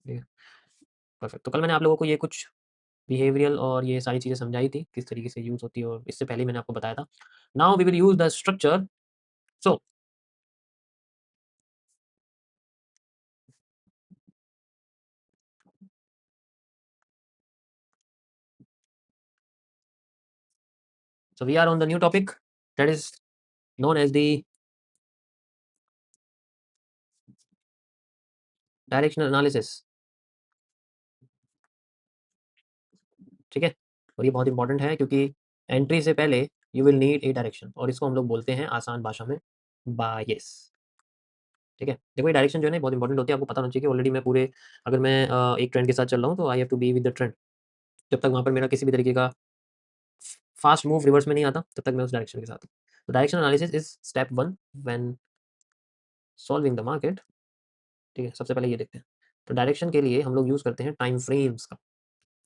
ठीक है, परफेक्ट। तो कल मैंने आप लोगों को ये कुछ बिहेवियरल और ये सारी चीज़ें समझाई थी, किस तरीके से यूज़ होती है, और इससे पहले मैंने आपको बताया था। Now we will use the structure. So so we are on the new topic that is known as the directional analysis. ठीक है, और ये बहुत इंपॉर्टेंट है क्योंकि एंट्री से पहले you will need a direction, और इसको हम लोग बोलते हैं आसान भाषा में बायस। ठीक है, देखो ये डायरेक्शन जो है ना बहुत इंपॉर्टेंट होती है, आपको पता होना चाहिए कि ऑलरेडी मैं पूरे, अगर मैं एक ट्रेंड के साथ चल रहा हूँ तो I have to be with the trend. जब तक वहाँ पर मेरा किसी भी तरीके का फास्ट मूव रिवर्स में नहीं आता, तब तक मैं उस डायरेक्शन के साथ हूँ। तो direction analysis is step one when solving the market. ठीक है, सबसे पहले ये देखते हैं। तो डायरेक्शन के लिए हम लोग यूज़ करते हैं टाइम फ्रेम्स का।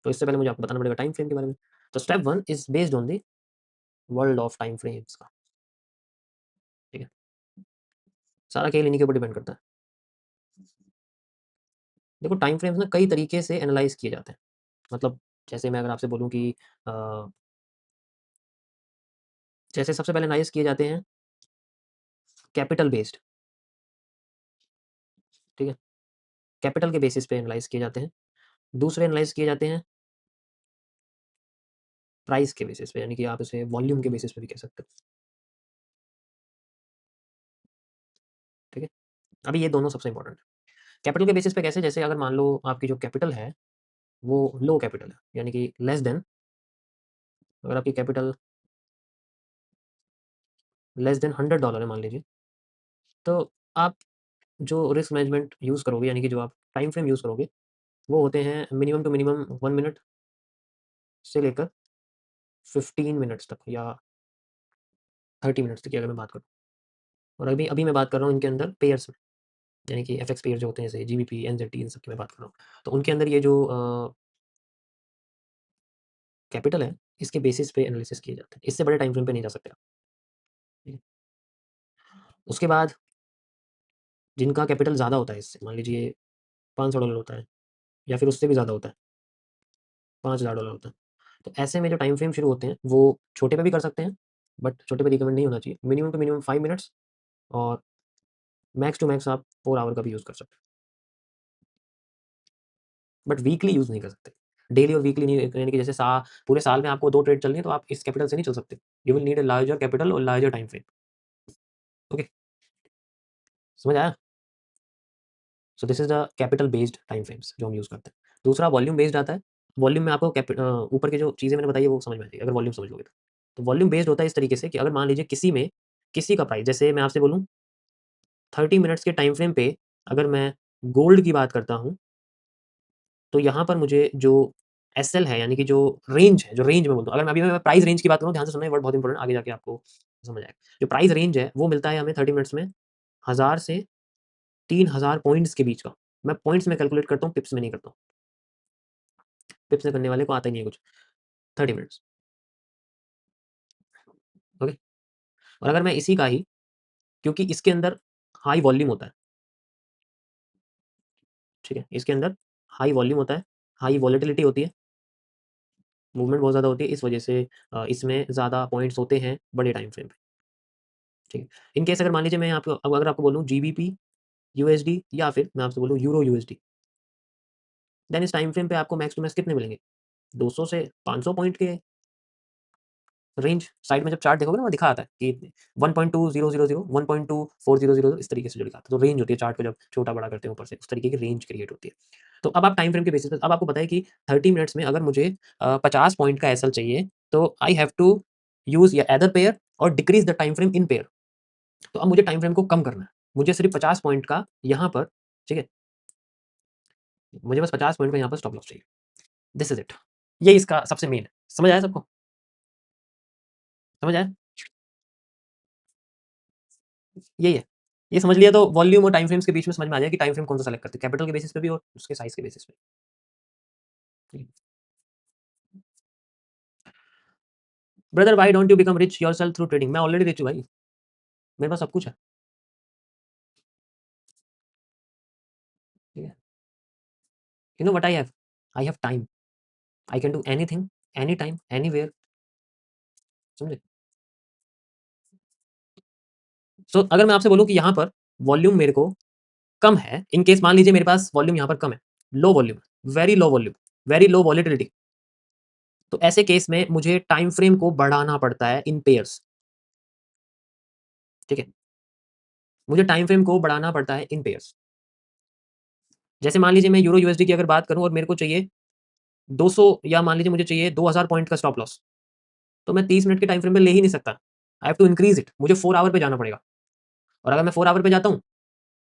तो इससे पहले मुझे आपको बताना पड़ेगा टाइम फ्रेम के बारे में। तो step one is based on the world of time frames का। ठीक है, सारा खेल इन्हीं के ऊपर डिपेंड करता है। देखो टाइम फ्रेम्स ना कई तरीके से एनालाइज किए जाते हैं। मतलब जैसे मैं अगर आपसे बोलूँ कि अ, जैसे सबसे पहले एनालाइज किए जाते हैं कैपिटल बेस्ड। ठीक है, कैपिटल के बेसिस पे एनालाइज किए जाते हैं। दूसरे एनालाइज किए जाते हैं प्राइस के बेसिस पे, यानी कि आप इसे वॉल्यूम के बेसिस पे भी कह सकते हो। ठीक है, अभी ये दोनों सबसे इंपॉर्टेंट है। कैपिटल के बेसिस पे कैसे, जैसे अगर मान लो आपकी जो कैपिटल है वो लो कैपिटल है, यानी कि लेस देन, अगर आपकी कैपिटल लेस देन $100 है मान लीजिए, तो आप जो रिस्क मैनेजमेंट यूज़ करोगे, यानी कि जो आप टाइम फ्रेम यूज़ करोगे, वो होते हैं मिनिमम टू मिनिमम 1 मिनट से लेकर 15 मिनट्स तक, या 30 मिनट्स तक की अगर मैं बात करूँ। और अभी अभी मैं बात कर रहा हूँ इनके अंदर पेयर्स में, यानी कि एफएक्स पेयर जो होते हैं, जैसे जीबीपी, एनजेटी, इन सब की मैं बात कर रहा हूँ। तो उनके अंदर ये जो कैपिटल है, इसके बेसिस पे एनालिसिस किए जाते हैं। इससे बड़े टाइम फ्रेम पे नहीं जा सकते आप। ठीक है? उसके बाद जिनका कैपिटल ज़्यादा होता है इससे, मान लीजिए $500 होता है, या फिर उससे भी ज़्यादा होता है, $5000 होता है। तो ऐसे में जो टाइम फ्रेम शुरू होते हैं, वो छोटे पे भी कर सकते हैं, बट छोटे पे रिकमेंड नहीं होना चाहिए। मिनिमम टू मिनिमम 5 मिनट्स, और मैक्स टू मैक्स आप 4 आवर का भी यूज़ कर सकते हैं। बट वीकली यूज़ नहीं कर सकते। डेली और वीकली नहीं, यानी कि जैसे पूरे साल में आपको 2 ट्रेड चलनी है, तो आप इस कैपिटल से नहीं चल सकते। You will need a larger capital और लार्जर टाइम फ्रेम। ओके, समझ आया? So this is the capital based time frames जो हम यूज़ करते हैं। दूसरा वॉल्यूम बेस्ड आता है। वॉल्यूम में आपको ऊपर की जो चीज़ें मैंने बताई है वो समझ में आएगी, अगर वॉल्यूम समझ लोगे तो। तो वॉल्यूम बेस्ड होता है इस तरीके से कि अगर मान लीजिए किसी का प्राइस, जैसे मैं आपसे बोलूँ 30 मिनट्स के टाइम फ्रेम पे अगर मैं गोल्ड की बात करता हूँ, तो यहाँ पर मुझे जो एसएल है, यानी कि जो रेंज मैं बोलता हूँ, अगर मैं अभी मैं प्राइस रेंज की बात करूँ, ध्यान से सुनना, ये वर्ड बहुत इंपॉर्टेंट, आगे जाके आपको समझ आएगा। जो प्राइस रेंज है वो मिलता है हमें 30 मिनट्स में 1000 से 3000 पॉइंट्स के बीच का। मैं पॉइंट्स में कैलकुलेट करता हूँ, पिप्स में नहीं करता हूँ। पिप्स में करने वाले को आता ही नहीं है कुछ। 30 मिनट्स। ओके, और अगर मैं इसी का ही, क्योंकि इसके अंदर हाई वॉल्यूम होता है, ठीक है, इसके अंदर हाई वॉल्यूम होता है, हाई वॉलेटिलिटी होती है, मूवमेंट बहुत ज़्यादा होती है, इस वजह से इसमें ज़्यादा पॉइंट्स होते हैं बड़े टाइम फ्रेम पे। ठीक है, इन केस अगर मान लीजिए मैं आपको, अब अगर आपको बोलूँ जीबीपी यूएसडी, या फिर मैं आपसे बोलूँ यूरो यूएसडी, देन इस टाइम फ्रेम पे आपको मैक्स टू मैक्स कितने मिलेंगे? 200 से 500 पॉइंट के रेंज। साइड में जब चार्ट देखोगे ना, वो दिखा आता है कि 1.2000, 1.2400, इस तरीके से जो लिखा आता है। तो रेंज होती है चार्ट को जब छोटा-बड़ा करते हैं ऊपर से, उस तरीके की रेंज क्रिएट होती है। तो अब आप टाइम फ्रेम के बेसिस पे, अब आपको पता है कि 30 मिनट्स में अगर मुझे 50 पॉइंट का एसएल चाहिए, तो आई हैव टू यूज़ या अदर पेयर और decrease the time frame in pair. तो अब मुझे टाइम फ्रेम को कम करना है। मुझे सिर्फ 50 पॉइंट का यहाँ पर, ठीक है? मुझे बस 50 पॉइंट का यहाँ पर स्टॉप लॉस चाहिए। This is it. ये इसका सबसे मेन है। समझ आया सबको? समझ आया? यही है। ये समझ लिया तो वॉल्यूम और टाइम फ्रेम्स के बीच में समझ में आ जाएगा कि टाइम फ्रेम कौन-सा सेलेक्ट करते हैं, कैपिटल के बेसिस पे भी और उसके साइज़ के बेसिस पे। ठीक है। Brother why don't you become rich yourself through trading? मैं ऑलरेडी रिच हूँ भाई, मेरे पास सब कुछ है। ठीक है। You know what I have time, I can do anything, any time, anywhere, समझे? सो अगर मैं आपसे बोलूँ कि यहाँ पर वॉल्यूम मेरे को कम है, इन केस मान लीजिए मेरे पास वॉल्यूम यहाँ पर कम है, low volume, very low volume, very low volatility, तो ऐसे केस में मुझे टाइम फ्रेम को बढ़ाना पड़ता है इन पेयर्स, ठीक है? मुझे टाइम फ्रेम को बढ़ाना पड़ता है इन पेयर्स। जैसे मान लीजिए मैं यूरो यूएसडी की अगर बात करूँ और मेरे को चाहिए 200 या मान लीजिए मुझे चाहिए 2000 पॉइंट का स्टॉप लॉस, तो मैं 30 मिनट के टाइम फ्रेम पे ले ही नहीं सकता। I have to increase it, मुझे 4 आवर पे जाना पड़ेगा और अगर मैं 4 आवर पे जाता हूँ,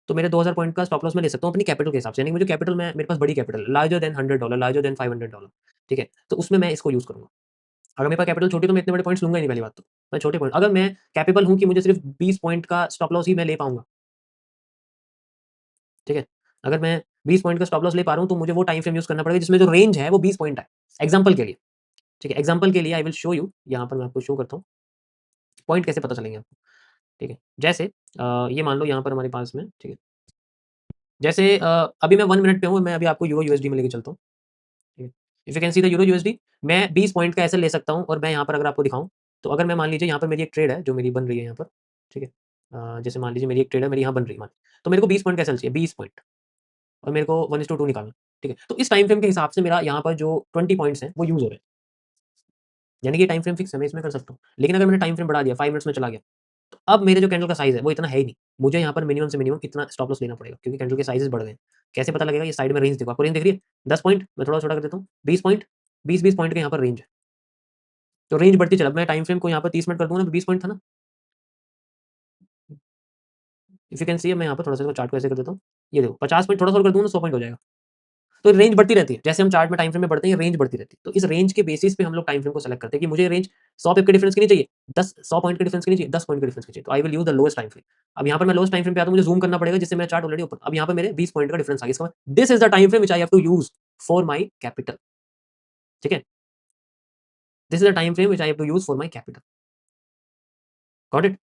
तो मेरे 2000 पॉइंट का स्टॉप लॉस मैं ले सकता हूँ अपनी कैपिटल के हिसाब से। यानी कि मुझे कैपिटल में मेरे पास बड़ी capital larger than $100, larger than $500, ठीक है? तो उसमें मैं इसको यूज़ करूँगा। अगर मेरे पास कैपिटल छोटी है तो मैं इतने बड़े पॉइंट्स लूँगा ही नहीं पहली बात तो। मैं छोटे पॉइंट अगर मैं कैपेबल हूँ कि मुझे सिर्फ़ 20 पॉइंट का स्टॉप लॉस ही मैं ले पाऊँगा, ठीक है? अगर मैं 20 पॉइंट का स्टॉप लॉस ले पा रहा हूँ, तो मुझे वो टाइम फ्रेम यूज़ करना पड़ेगा जिसमें जो रेंज है वो 20 पॉइंट है। एग्ज़ाम्पल के लिए, ठीक है? एग्ज़ाम्पल के लिए आई विल शो यू, यहाँ पर मैं आपको शो करता हूँ, पॉइंट कैसे पता चलेंगे आपको, ठीक है? जैसे ये मान लो यहाँ पर हमारे पास में, ठीक है? जैसे अभी मैं 1 मिनट पे हूँ, मैं अभी आपको यूरो यूएसडी में लेके चलता हूँ, ठीक है? If you can see the euro USD, मैं 20 पॉइंट का ऐसे ले सकता हूँ और मैं यहाँ पर अगर आपको दिखाऊँ, तो अगर मैं मान लीजिए यहाँ पर मेरी एक ट्रेड है, जो मेरी बन रही है यहाँ पर, ठीक है? जैसे मान लीजिए मेरी एक ट्रेड है, मेरी यहाँ बन रही है तो मेरे को 20 पॉइंट का एसएल चाहिए, 20 पॉइंट और मेरे को 1:2 निकालना है, ठीक है? तो इस टाइम फ्रेम के हिसाब से मेरा यहाँ पर जो 20 पॉइंट्स हैं, वो यूज़ हो रहे हैं। यानी कि ये टाइम फ्रेम फिक्स है, मैं इसमें कर सकता हूँ। लेकिन अगर मैंने टाइम फ्रेम बढ़ा दिया, 5 मिनट्स में चला गया, तो अब मेरे जो कैंडल का साइज़ है, वो इतना है ही नहीं। मुझे यहाँ पर मिनिमम से मिनिमम इतना स्टॉप लॉस लेना पड़ेगा क्योंकि कैंडल के साइज़ेज़ बढ़ गए हैं। कैसे पता लगेगा? ये साइड में रेंज देखो, आपको रेंज दिख रही है? 10 पॉइंट, मैं थोड़ा छोटा कर देता हूँ, 20 पॉइंट, 20-20 पॉइंट का यहाँ पर रेंज है। तो रेंज बढ़ती चला, अब मैं टाइम फ्रेम को यहाँ पर 30 मिनट कर दूँगा ना, तो 20 पॉइंट था ना? इफ यू कैन सी, मैं यहाँ पर थोड़ा-सा इसको चार्ट को ऐसे कर देता हूँ। ये देखो 50 पॉइंट थोड़ा-सा और कर दूँगा ना, 100 पॉइंट हो जाएगा। तो रेंज बढ़ती रहती है। जैसे हम चार्ट में टाइम फ्रेम में बढ़ते हैं, ये रेंज बढ़ती रहती है। तो इस रेंज के बेसिस पे हम लोग टाइम फ्रेम को सेलेक्ट करते हैं कि मुझे रेंज 100 पिप के डिफरेंस की नहीं चाहिए, 100 पॉइंट के डिफरेंस की नहीं चाहिए, 10 पॉइंट के डिफरेंस की चाहिए। तो I will use the lowest time frame. अब यहाँ पर मैं लोएस्ट टाइम फ्रेम पे आता हूँ, मुझे ज़ूम करना पड़ेगा जिससे मेरा चार्ट ऑलरेडी ओपन। अब यहाँ पे मेरे 20 पॉइंट का डिफरेंस आ गया। इसका मतलब this is the time frame which I have to use for my capital, ठीक है? This is the time frame which I have to use for my capital. Got it?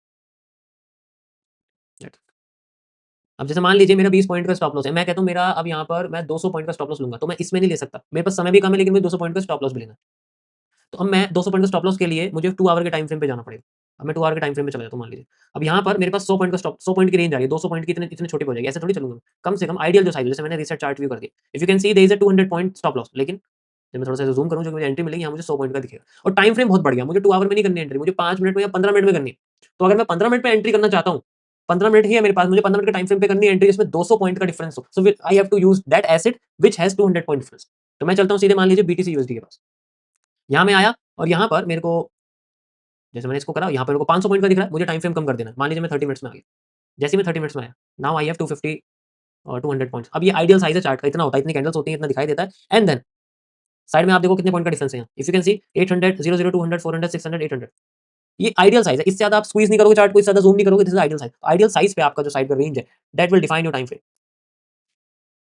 अब जैसे मान लीजिए मेरा 20 पॉइंट का स्टॉप लॉस है। मैं कहता हूँ मेरा अब यहाँ पर मैं 200 पॉइंट का स्टॉप लॉस लूँगा, तो मैं इसमें नहीं ले सकता। मेरे पास समय भी कम है लेकिन मुझे 200 पॉइंट का स्टॉप लॉस भी लेना है। तो अब मैं 200 पॉइंट का स्टॉप लॉस के लिए मुझे 2 आवर के टाइम फ्रेम पे जाना पड़ेगा। अब मैं 2 आवर के टाइम फ्रेम में चला जाता हूँ मान लीजिए। अब यहाँ पर मेरे पास 100 पॉइंट का स्टॉप 100 पॉइंट की रेंज आ रही है, 200 पॉइंट की इतने इतने छोटे पे हो जाएगी, ऐसे थोड़ी चलूँगा मैं। कम से कम आइडियल जो साइज़ है, जैसे मैंने रीसेट चार्ट व्यू कर दिया। If you can see there is a 200 point stop loss, लेकिन जब मैं थोड़ा-सा ज़ूम करूँ जो मुझे एंट्री मिलेगी, यहाँ मुझे 100 पॉइंट का दिखेगा और टाइम फ्रेम बहुत बढ़ गया। मुझे 2 आवर में नहीं करनी है एंट्री, मुझे 5 मिनट में या 15 मिनट में करनी है। तो अगर मैं 15 मिनट में एंट्री करना चाहता हूँ, 15 मिनट ही है मेरे पास, मुझे 15 मिनट के टाइम फ्रेम पे करनी है एंट्री जिसमें 200 पॉइंट का डिफरेंस हो। सो फिर I have to use that asset which has 200 point difference. तो मैं चलता हूँ सीधे मान लीजिए बीटीसी यूएसडी के पास। यहाँ मैं आया और यहाँ पर मेरे को जैसे मैंने इसको करा, यहाँ पे मेरे को 500 पॉइंट का दिख रहा है, मुझे टाइम फ्रेम कम कर देना है। मान लीजिए मैं 30 मिनट्स में आ गया। जैसे ही मैं 30 मिनट्स में आया, नाउ आई हैव 250 और 200 पॉइंट्स। अब ये आइडियल साइज़ है चार्ट का, इतना होता है, इतनी कैंडल्स होती हैं, इतना दिखाई देता है एंड देन साइड में आप देखो कितने पॉइंट का डिफरेंस है यहाँ। इफ यू कैन सी 800, 00, 200, 400, 600, 800। ये आइडियल साइज़ है। इससे ज़्यादा आप स्क्वीज़ नहीं करोगे चार्ट को, इससे ज़्यादा ज़ूम नहीं करोगे, this is ideal size. Ideal size पे आपका जो साइड का रेंज है, that will define your time frame.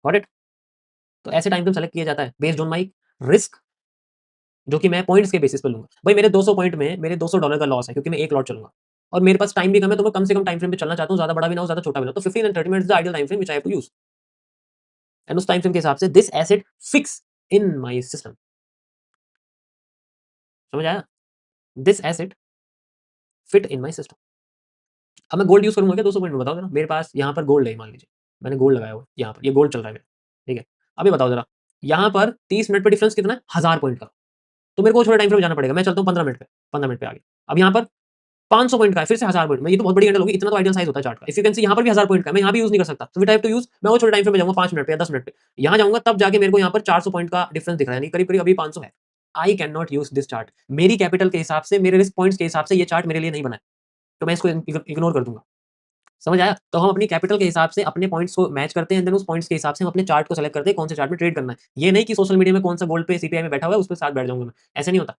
Got it? तो ऐसे टाइम फ्रेम सेलेक्ट किया जाता है बेस्ड ऑन माय रिस्क, जो कि मैं पॉइंट्स के बेसिस पे लूँगा। भाई मेरे 200 पॉइंट में मेरे $200 का लॉस है क्योंकि मैं 1 लॉट चलूँगा और मेरे पास टाइम भी कम है, तो मैं कम से कम टाइम फ्रेम पे चलना चाहता हूँ, ज़्यादा बड़ा भी ना हो, ज़्यादा छोटा भी ना हो। तो 15 and 30 minutes is the ideal time frame which I have to use and उस टाइम फ्रेम के हिसाब से this asset fix in my system. समझ आया? This asset fit in my system. अब मैं गोल्ड यूज़ करूँगा क्या 200 पॉइंट में, बताओ ज़रा? मेरे पास यहाँ पर गोल्ड है मान लीजिए, मैंने गोल्ड लगाया हुआ है यहाँ पर, ये गोल्ड चल रहा है मेरा, ठीक है? अब ये बताओ ज़रा, यहाँ पर 30 मिनट पे डिफरेंस कितना है? 1000 पॉइंट का। तो मेरे को थोड़ा टाइम फ्रेम में जाना पड़ेगा। मैं चलता हूँ 15 मिनट पे, 15 मिनट पे आ गया। अब यहाँ पर 500 पॉइंट का है, फिर से 1000 पॉइंट में, ये तो बहुत बड़ी कैंडल होगी, इतना तो आइडियल साइज़ होता है चार्ट का। इफ यू कैन सी यहाँ पर भी 1000 पॉइंट का है, मैं यहाँ भी यूज़ नहीं कर सकता। So which I have to use, मैं और छोटे टाइम फ्रेम में जाऊँगा 5 मिनट पे या 10 मिनट पे। यहाँ जाऊँगा तब जाके मेरे को यहाँ पर 400 पॉइंट का डिफरेंस दिख रहा है, यानी करीब-करीब अभी 500 है। I can not use this chart. मेरी कैपिटल के हिसाब से, मेरे रिस्क पॉइंट्स के हिसाब से ये चार्ट मेरे लिए नहीं बना है। तो मैं इसको इग्नोर कर दूँगा। समझ आया? तो हम अपनी कैपिटल के हिसाब से अपने पॉइंट्स को मैच करते हैं एंड देन उस पॉइंट्स के हिसाब से हम अपने चार्ट को सेलेक्ट करते हैं, कौन से चार्ट में ट्रेड करना है। ये नहीं कि सोशल मीडिया में कौन सा गोल्ड पे सीपीआई में बैठा हुआ है, उस पे साथ बैठ जाऊँगा मैं। ऐसे नहीं होता।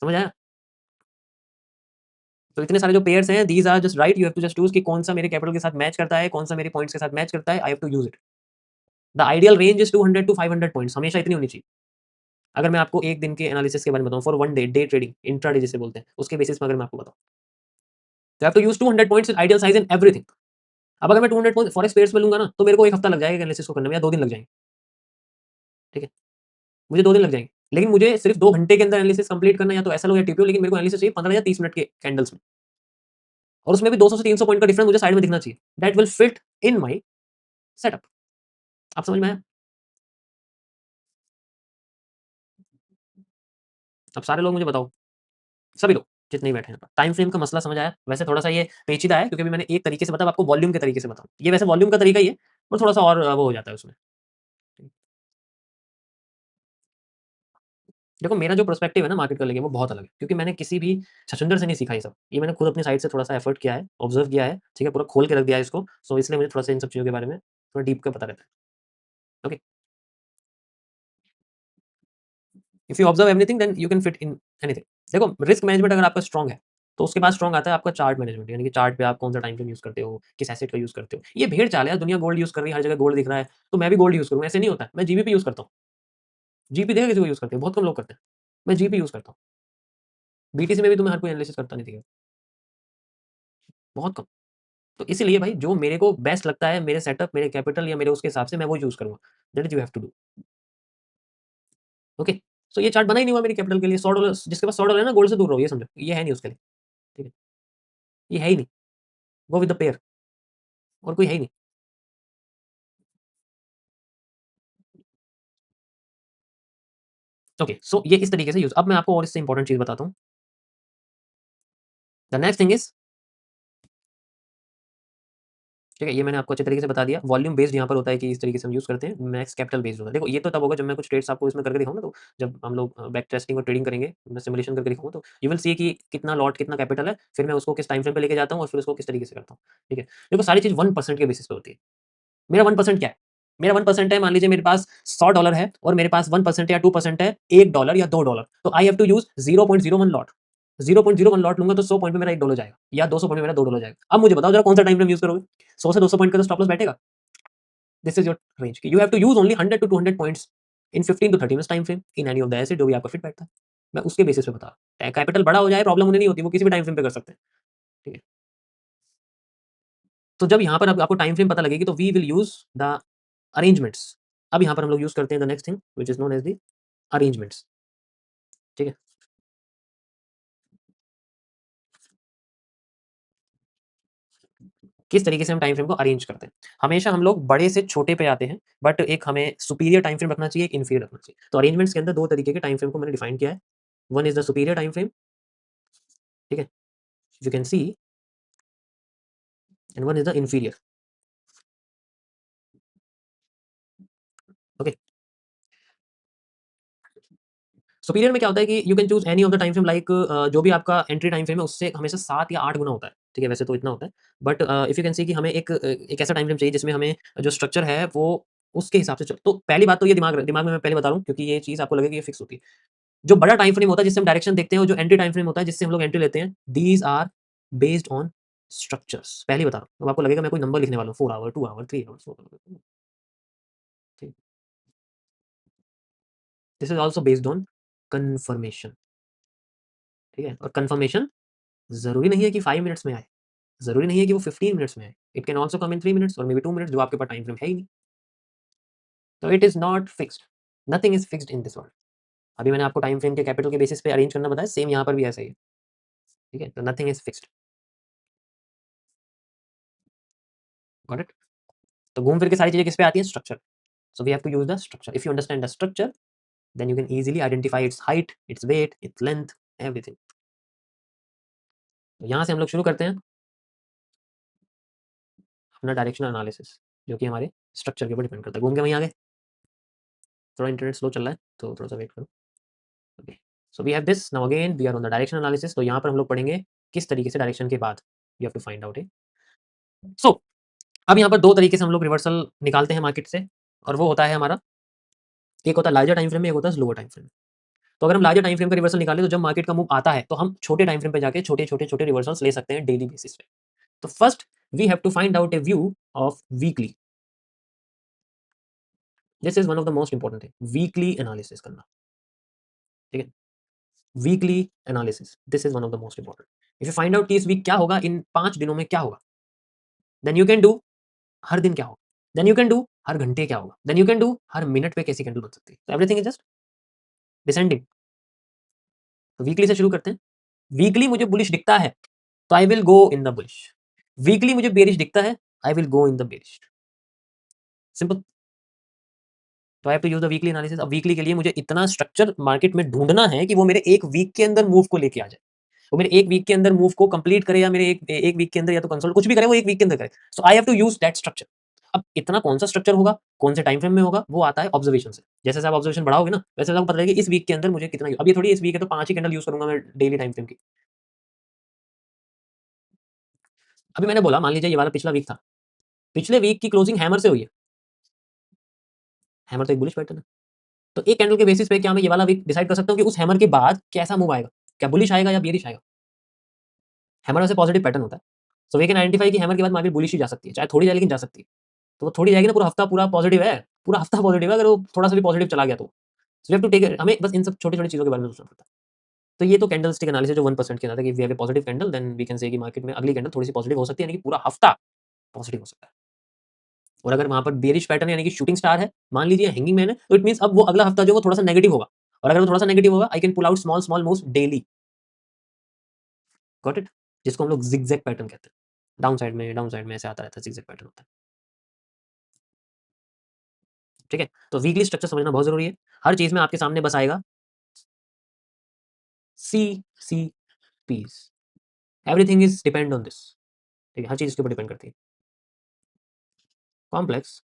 समझ आया? तो इतने सारे जो पेयर्स हैं, these are just right, you have to just choose कि कौन सा मेरे कैपिटल के साथ मैच करता है, कौन सा मेरे पॉइंट्स के साथ मैच करता है, I have to use it. The ideal range is 200 to 500 points, हमेशा इतनी होनी चाहिए। अगर मैं आपको 1 दिन के एनालिसिस के बारे में बताऊँ for 1 day, day trading, intraday जिसे बोलते हैं, उसके बेसिस पे अगर मैं आपको बताऊँ, तो you have to use 200 points in ideal size in everything. अब अगर मैं 200 पॉइंट्स फॉरेक्स पेयर्स में लूँगा ना, तो मेरे को 1 हफ्ता लग जाएगा एनालिसिस को करने में या 2 दिन लग जाएँगे। ठीक है? मुझे 2 दिन लग जाएँगे। लेकिन मुझे सिर्फ़ 2 घंटे के अंदर एनालिसिस कंप्लीट करना है, या तो एसएल हो या टीपीओ, लेकिन मेरे को एनालिसिस चाहिए 15 या 30 मिनट के कैंडल्स में, और उसमें भी 200 से 300 पॉइंट का डिफरेंस मुझे साइड में दिखना चाहिए। That will fit in my setup. आप समझ में आया? अब सारे लोग मुझे बताओ, सभी लोग जितने भी बैठे हैं, टाइम फ्रेम का मसला समझ आया? वैसे थोड़ा-सा ये पेचीदा है, क्योंकि अभी मैंने एक तरीके से बताया, आपको वॉल्यूम के तरीके से बताऊँ। ये वैसे वॉल्यूम का तरीका ही है, पर थोड़ा-सा और वो हो जाता है उसमें। देखो, मेरा जो पर्सपेक्टिव है ना मार्केट को लेके, वो बहुत अलग है, क्योंकि मैंने किसी भी छछूंदर से नहीं सीखा ये सब। ये मैंने खुद अपनी साइड से थोड़ा-सा एफर्ट किया है, ऑब्जर्व किया है, ठीक है? पूरा खोल के रख दिया है इसको, सो इसलिए मुझे थोड़ा-सा इन सब चीज़ों के बारे में थोड़ा डीप का पता रहता है। Okay? If you observe everything, then you can fit in anything. देखो, रिस्क मैनेजमेंट अगर आपका स्ट्रांग है, तो उसके बाद स्ट्रांग आता है आपका चार्ट मैनेजमेंट, यानी कि चार्ट पे आप कौन-सा टाइम फ्रेम यूज़ करते हो, किस एसेट का यूज़ करते हो। ये भेड़-चाल है यार, दुनिया गोल्ड यूज़ कर रही है, हर जगह गोल्ड दिख रहा है, तो मैं भी गोल्ड यूज़ करूँ, ऐसे नहीं होता है। मैं जीबीपी यूज़ करता हूँ। जीपी देखा किसी को यूज़ करते हैं? बहुत कम लोग करते हैं। मैं जीपी यूज़ करता हूँ। बीटीसी में भी तुम्हें हर कोई एनालिसिस करता नहीं दिखेगा, बहुत कम। तो इसीलिए भाई, जो मेरे को बेस्ट लगता है, मेरे सेटअप, मेरे कैपिटल या मेरे उसके हिसाब से, मैं वो यूज़ करूँगा। That is you have to do. Okay? So ये चार्ट बना ही नहीं हुआ मेरी कैपिटल के लिए। $100, जिसके पास $100 है ना, गोल्ड से दूर रहो, ये समझो। ये है नहीं उसके लिए, ठीक है? ये है ही नहीं। गो विद द पेयर, और कोई है ही नहीं। ओके, सो ये इस तरीके से यूज़। अब मैं आपको और इससे इंपॉर्टेंट चीज़ बताता हूँ। द नेक्स्ट थिंग इज़, ठीक है, ये मैंने आपको अच्छे तरीके से बता दिया। वॉल्यूम बेस्ड यहाँ पर होता है कि इस तरीके से हम यूज़ करते हैं। मैक्स कैपिटल बेस्ड होता है। देखो, ये तो तब होगा जब मैं कुछ ट्रेड्स आपको इसमें करके दिखाऊँ ना, तो जब हम लोग बैक टेस्टिंग और ट्रेडिंग करेंगे, मैं सिमुलेशन करके दिखाऊँ, तो यू विल सी कि कितना लॉट, कितना कैपिटल है, फिर मैं उसको किस टाइम फ्रेम पे लेके जाता हूँ और फिर उसको किस तरीके से करता हूँ। ठीक है? देखो, सारी चीज़ 1% के बेसिस पे होती है। मेरा 1% क्या है? मेरा 1% है, मान लीजिए मेरे पास $100 है और मेरे पास 1% या 2% है $1 या $2, तो I have to use 0.01 lot. 0.01 lot लूँगा तो 100 पॉइंट पे मेरा $1 जाएगा, या 200 पॉइंट में मेरा $2 जाएगा। अब मुझे बताओ, ज़रा कौन-सा टाइम फ्रेम यूज़ करोगे? 100 से 200 पॉइंट का तो स्टॉप लॉस बैठेगा। This is your range. You have to use only 100 to 200 points in 15 to 30 minutes time frame in any of the asset, जो भी आपका फिट बैठता है। मैं उसके बेसिस पे बता रहा हूँ। कैपिटल बड़ा हो जाए, प्रॉब्लम उन्हें नहीं होती, वो किसी भी टाइम फ्रेम पे कर सकते हैं। ठीक है? तो जब यहाँ पर अब आपको टाइम फ्रेम पता लगेगी, तो we will use the arrangements. अब यहाँ पर हम लोग यूज़ करते हैं the next thing which is known as the arrangements. ठीक है? किस तरीके से हम टाइम फ्रेम को अरेंज करते हैं। हमेशा हम लोग बड़े से छोटे पे आते हैं, बट एक हमें सुपीरियर टाइम फ्रेम रखना चाहिए, एक इन्फीरियर रखना चाहिए। तो अरेंजमेंट्स के अंदर 2 तरीके के टाइम फ्रेम को मैंने डिफाइन किया है। One is the superior time frame, ठीक है? You can C, and one is the inferior. Okay? Superior में क्या होता है कि you can choose any of the time frame, like जो भी आपका एंट्री टाइम फ्रेम है, उससे हमेशा 7 या 8 गुना होता है। ठीक है? वैसे तो इतना होता है, बट इफ यू कैन सी कि हमें एक ऐसा टाइम फ्रेम चाहिए जिसमें हमें जो स्ट्रक्चर है वो उसके हिसाब से चल। तो पहली बात तो ये दिमाग दिमाग में मैं पहले बता रहा हूँ, क्योंकि ये चीज़ आपको लगेगी ये फिक्स होती है। जो बड़ा टाइम फ्रेम होता है जिससे हम डायरेक्शन देखते हैं, और जो एंट्री टाइम फ्रेम होता है जिससे हम लोग एंट्री लेते हैं, these are based on structures. पहले ही बता रहा हूँ। अब आपको लगेगा मैं कोई नंबर लिखने वाला हूँ, 4 आवर, 2 आवर, 3 आवर्स, 4 आवर। ठीक। This is also based on confirmation. ठीक है? और कन्फर्मेशन ज़रूरी नहीं है कि 5 मिनट्स में आए, ज़रूरी नहीं है कि वो 15 मिनट्स में आए। It can also come in 3 minutes और मे बी 2 मिनट्स, जो आपके पास टाइम फ्रेम है ही नहीं। तो it is not fixed. Nothing is fixed in this world. अभी मैंने आपको टाइम फ्रेम के कैपिटल के बेसिस पे अरेंज करना बताया, सेम यहाँ पर भी ऐसा ही है। ठीक है? तो nothing is fixed. Got it? तो घूम फिर के सारी चीज़ें किस पे आती हैं? Structure. So we have to use the structure. If you understand the structure, then you can easily identify its height, its weight, its length, everything. तो यहाँ से हम लोग शुरू करते हैं अपना डायरेक्शनल एनालिसिस, जो कि हमारे स्ट्रक्चर के ऊपर डिपेंड करता है। घूम के वहीं आ गए? थोड़ा इंटरनेट स्लो चल रहा है, तो थोड़ा सा वेट करो। Okay, so we have this. Now again we are on the direction analysis. तो यहाँ पर हम लोग पढ़ेंगे किस तरीके से डायरेक्शन के बाद you have to find out it. So अब यहाँ पर दो तरीके से हम लोग रिवर्सल निकालते हैं मार्केट से, और वो होता है हमारा, एक होता है लार्जर टाइम फ्रेम में, एक होता है स्लोअर टाइम फ्रेम। तो अगर हम लार्जर टाइम फ्रेम का रिवर्सल निकालें, तो जब मार्केट का मूव आता है, तो हम छोटे टाइम फ्रेम पे जाके छोटे छोटे छोटे रिवर्सल्स ले सकते हैं डेली बेसिस पे। तो first we have to find out a view of weekly. This is one of the most important thing, weekly analysis करना। ठीक है? Weekly analysis, this is one of the most important. If you find out कि इस week क्या होगा, इन 5 दिनों में क्या होगा, देन यू कैन डू हर दिन क्या होगा, देन यू कैन डू हर घंटे क्या होगा, देन यू कैन डू हर मिनट पे कैसी कैंडल बन सकती है। Everything is just descending. तो वीकली से शुरू करते हैं। वीकली मुझे बुलिश दिखता है तो I will go in the bullish. Weekly मुझे बेरिश दिखता है, I will go in the bearish. Simple. तो I have to use the weekly analysis. अब वीकली के लिए मुझे इतना स्ट्रक्चर मार्केट में ढूंढना है कि वो मेरे एक वीक के अंदर मूव को लेके आ जाए, वो मेरे एक वीक के अंदर मूव को कंप्लीट करे, या मेरे एक वीक के अंदर या तो कंसोल कुछ भी करे, वो एक वीक के अंदर करे। So I have to use that structure. अब इतना कौन सा स्ट्रक्चर होगा, कौन से टाइम फ्रेम में होगा, वो आता है ऑब्जर्वेशन से। जैसे आप ऑब्जर्वेशन बढ़ाओगे ना, वैसे आपको पता है कि इस वीक के अंदर मुझे कितना, अब ये थोड़ी इस वीक है तो 5 ही कैंडल यूज करूंगा मैं डेली टाइम फ्रेम की। अभी मैंने बोला मान लीजिए ये वाला पिछला वीक था, पिछले वीक की क्लोजिंग हैमर से हुई है। हैमर तो एक बुलिश पैटर्न है। तो एक कैंडल के बेसिस पे क्या मैं ये वाला वीक डिसाइड कर सकता हूँ कि उस हैमर के बाद कैसा मूव आएगा, क्या बुलिश आएगा या बेरिश आएगा। हैमर वैसे पॉजिटिव पैटर्न होता है। सो वी कैन आइडेंटिफाई कि हैमर के बाद मार्केट बुलिश ही जा सकती है, चाहे थोड़ी जाए लेकिन जा सकती है। तो वो थोड़ी जाएगी ना, पूरा हफ्ता पूरा पॉजिटिव है, पूरा हफ्ता पॉजिटिव है, अगर वो थोड़ा सा भी पॉजिटिव चला गया तो। So we have to take it, हमें बस इन सब छोटी-छोटी चीज़ों के बारे में सोचना पड़ता है। तो ये तो कैंडलस्टिक एनालिसिस जो 1% के अंदर था कि we have a positive candle, then we can say कि मार्केट में अगली कैंडल थोड़ी-सी पॉजिटिव हो सकती है, यानी कि पूरा हफ्ता पॉजिटिव हो सकता है। और अगर वहाँ पर बेयरिश पैटर्न यानी कि शूटिंग स्टार है, मान लीजिए हैंगिंग मैन है, तो इट मीन्स अब वो अगला हफ्ता जो वो थोड़ा-सा नेगेटिव होगा। और अगर वो थोड़ा-सा नेगेटिव होगा, I can pull out small small moves daily. Got it? जिसको हम लोग ज़िगज़ैग पैटर्न कहते हैं। डाउन साइड में ऐसे आता रहता है, ज़िगज़ैग पैटर्न होता है। ठीक है? तो वीकली स्ट्रक्चर समझना बहुत ज़रूरी है। हर चीज़ में आपके सामने बस आएगा CCPs. Everything is depend on this. ठीक है? हर चीज़ इसके ऊपर डिपेंड करती है। Complex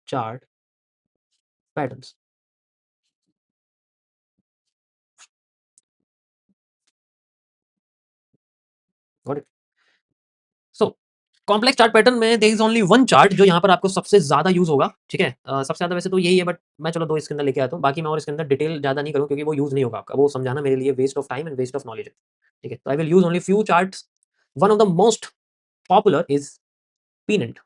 chart patterns. Got it? So complex chart pattern में there is only one chart जो यहाँ पर आपको सबसे ज्यादा यूज होगा। ठीक है? सबसे ज्यादा वैसे तो यही है, बट मैं चलो 2 इसके अंदर लेके आता हूँ, बाकी मैं और इसके अंदर डिटेल ज्यादा नहीं करूँ क्योंकि वो यूज नहीं होगा आपका, वो समझाना मेरे लिए waste of time and waste of knowledge है। ठीक है? तो I will use only few charts. One of the most popular is pennant.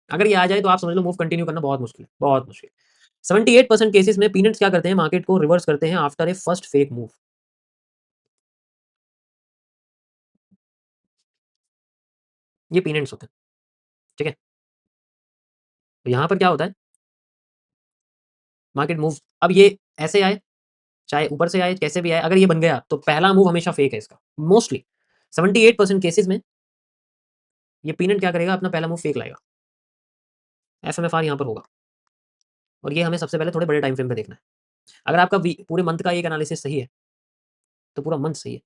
अगर ये आ जाए तो आप समझ लो मूव कंटिन्यू करना बहुत मुश्किल है, बहुत मुश्किल। 78% केसेस में पीनेंट्स क्या करते हैं, मार्केट को रिवर्स करते हैं after a first fake move. ये पीनेंट्स होते हैं। ठीक है? तो यहाँ पर क्या होता है, मार्केट मूव, अब ये ऐसे आए चाहे ऊपर से आए कैसे भी आए, अगर ये बन गया तो पहला मूव हमेशा फेक है इसका। मोस्टली 78% केसेस में ये पीनेंट क्या करेगा, अपना पहला मूव फेक लाएगा। एफएमएफआर यहाँ पर होगा, और ये हमें सबसे पहले थोड़े बड़े टाइम फ्रेम पे देखना है। अगर आपका पूरे मंथ का एक एनालिसिस सही है तो पूरा मंथ सही है।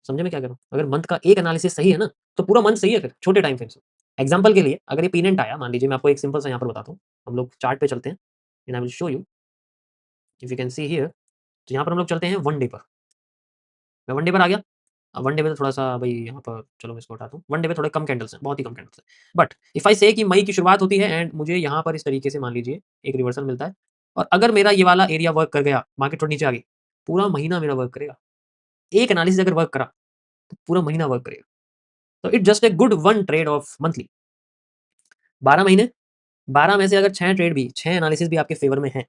समझे मैं क्या कह रहा हूँ? अगर मंथ का एक एनालिसिस सही है ना, तो पूरा मंथ सही है फिर छोटे टाइम फ्रेम से। एग्जाम्पल के लिए अगर ये पीनेंट आया, मान लीजिए मैं आपको एक सिंपल सा यहाँ पर बताता हूँ, हम लोग चार्ट पे चलते हैं and I will show you, if you can see here. तो यहाँ पर हम लोग चलते हैं वन डे पर। मैं वन डे पर आ गया। अब वन डे में तो थोड़ा-सा भई यहाँ पर चलो मैं इसको हटाता हूँ। वन डे में थोड़े कम कैंडल्स हैं, बहुत ही कम कैंडल्स हैं। बट इफ आई से कि मई की शुरुआत होती है एंड मुझे यहाँ पर इस तरीके से मान लीजिए एक रिवर्सल मिलता है, और अगर मेरा ये वाला एरिया वर्क कर गया, मार्केट थोड़ी नीचे आ गई, पूरा महीना मेरा वर्क करेगा। एक एनालिसिस अगर वर्क करा, तो पूरा महीना वर्क करेगा। तो it's just a good one trade off monthly. 12 महीने, 12 में से अगर 6 ट्रेड भी, 6 एनालिसिस भी आपके फेवर में हैं,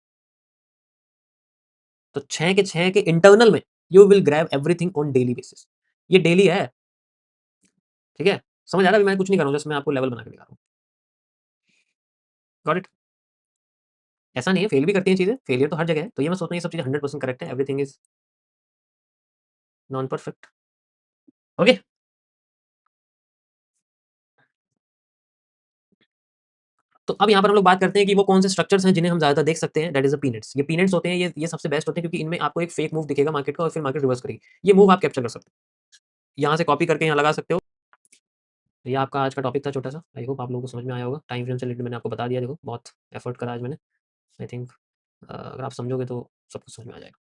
तो 6 के 6 के इंटरनल में you will grab everything on daily basis. ये डेली है, ठीक है? समझ आ रहा है? अभी मैं कुछ नहीं कर रहा हूँ, जस्ट मैं आपको लेवल बना के दिखा रहा हूँ। Got it? ऐसा नहीं है, फेल भी करती हैं चीज़ें, फेलियर तो हर जगह है। तो ये मत सोचना ये सब चीज़ें 100% करेक्ट है, everything is non perfect. Okay? तो अब यहाँ पर हम लोग बात करते हैं कि वो कौन से स्ट्रक्चर्स हैं जिन्हें हम ज़्यादातर देख सकते हैं, दैट इज़ द पीनट्स। ये पीनट्स होते हैं, ये सबसे बेस्ट होते हैं क्योंकि इनमें आपको एक फेक मूव दिखेगा मार्केट का और फिर मार्केट रिवर्स करेगी। ये मूव आप कैप्चर कर सकते हो। यहाँ से कॉपी करके यहाँ लगा सकते हो। ये आपका आज का टॉपिक था छोटा-सा। आई होप आप लोगों को समझ में आया होगा। टाइम फ्रेम से रिलेटेड मैंने आपको बता दिया, देखो बहुत एफर्ट करा आज मैंने। आई थिंक अगर आप समझोगे तो सब कुछ समझ में आ जाएगा।